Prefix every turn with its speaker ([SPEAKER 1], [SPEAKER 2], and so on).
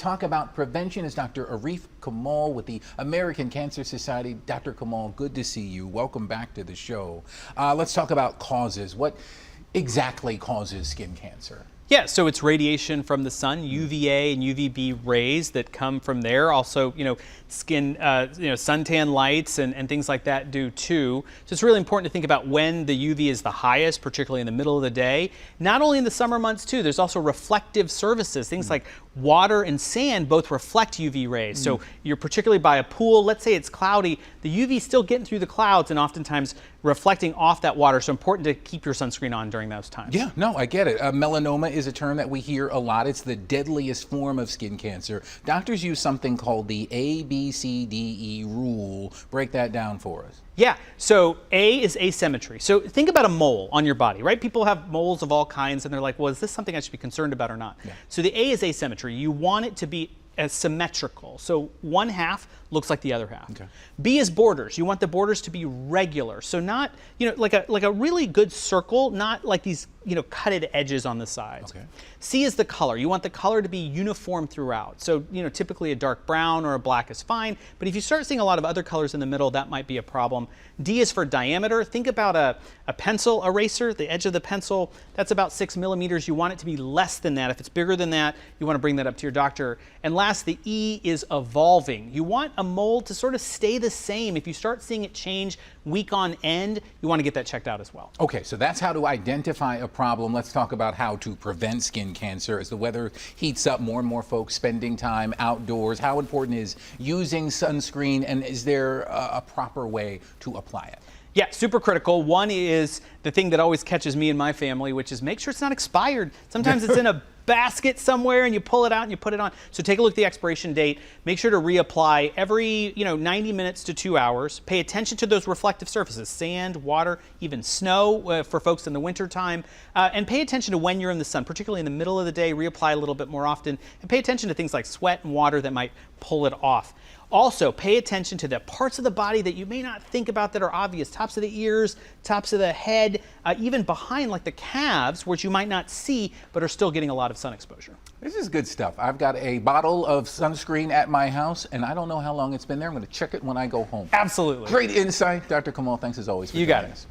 [SPEAKER 1] Talk about prevention is Dr. Arif Kamal with the American Cancer Society. Dr. Kamal, good to see you. Welcome back to the show. Let's talk about causes. What exactly causes skin cancer?
[SPEAKER 2] Yeah, so it's radiation from the sun, UVA and UVB rays that come from there. Also, skin, suntan lights and things like that do too. So it's really important to think about when the UV is the highest, particularly in the middle of the day. Not only in the summer months too, there's also reflective surfaces, things like water and sand both reflect UV rays. So you're particularly by a pool, let's say it's cloudy, the UV is still getting through the clouds and oftentimes reflecting off that water. So important to keep your sunscreen on during those times.
[SPEAKER 1] Yeah, no, I get it. Melanoma is a term that we hear a lot. It's the deadliest form of skin cancer. Doctors use something called the ABCDE rule. Break that down for us.
[SPEAKER 2] Yeah, so A is asymmetry. So think about a mole on your body, right? People have moles of all kinds and they're like, well, is this something I should be concerned about or not? Yeah. So the A is asymmetry. You want it to be symmetrical. So one half looks like the other half. Okay. B is borders. You want the borders to be regular. So not, like a really good circle, not like these, cutted edges on the sides. Okay. C is the color. You want the color to be uniform throughout. So, typically a dark brown or a black is fine, but if you start seeing a lot of other colors in the middle, that might be a problem. D is for diameter. Think about a pencil eraser, the edge of the pencil, that's about 6 millimeters. You want it to be less than that. If it's bigger than that, you want to bring that up to your doctor. And last, the E is evolving. You want a mole to sort of stay the same. If you start seeing it change week on end, you want to get that checked out as well.
[SPEAKER 1] Okay, so that's how to identify a problem. Let's talk about how to prevent skin cancer. As the weather heats up, more and more folks spending time outdoors. How important is using sunscreen, and is there a proper way to apply it?
[SPEAKER 2] Yeah, super critical. One is the thing that always catches me and my family, which is make sure it's not expired. Sometimes it's in a basket somewhere and you pull it out and you put it on. So take a look at the expiration date. Make sure to reapply every 90 minutes to 2 hours. Pay attention to those reflective surfaces, sand, water, even snow for folks in the winter time. And pay attention to when you're in the sun, particularly in the middle of the day. Reapply a little bit more often. And pay attention to things like sweat and water that might pull it off. Also, pay attention to the parts of the body that you may not think about that are obvious. Tops of the ears, tops of the head, even behind like the calves, which you might not see, but are still getting a lot of sun exposure.
[SPEAKER 1] This is good stuff. I've got a bottle of sunscreen at my house, and I don't know how long it's been there. I'm going to check it when I go home.
[SPEAKER 2] Absolutely.
[SPEAKER 1] Great insight. Dr. Kamal, thanks as always for joining us.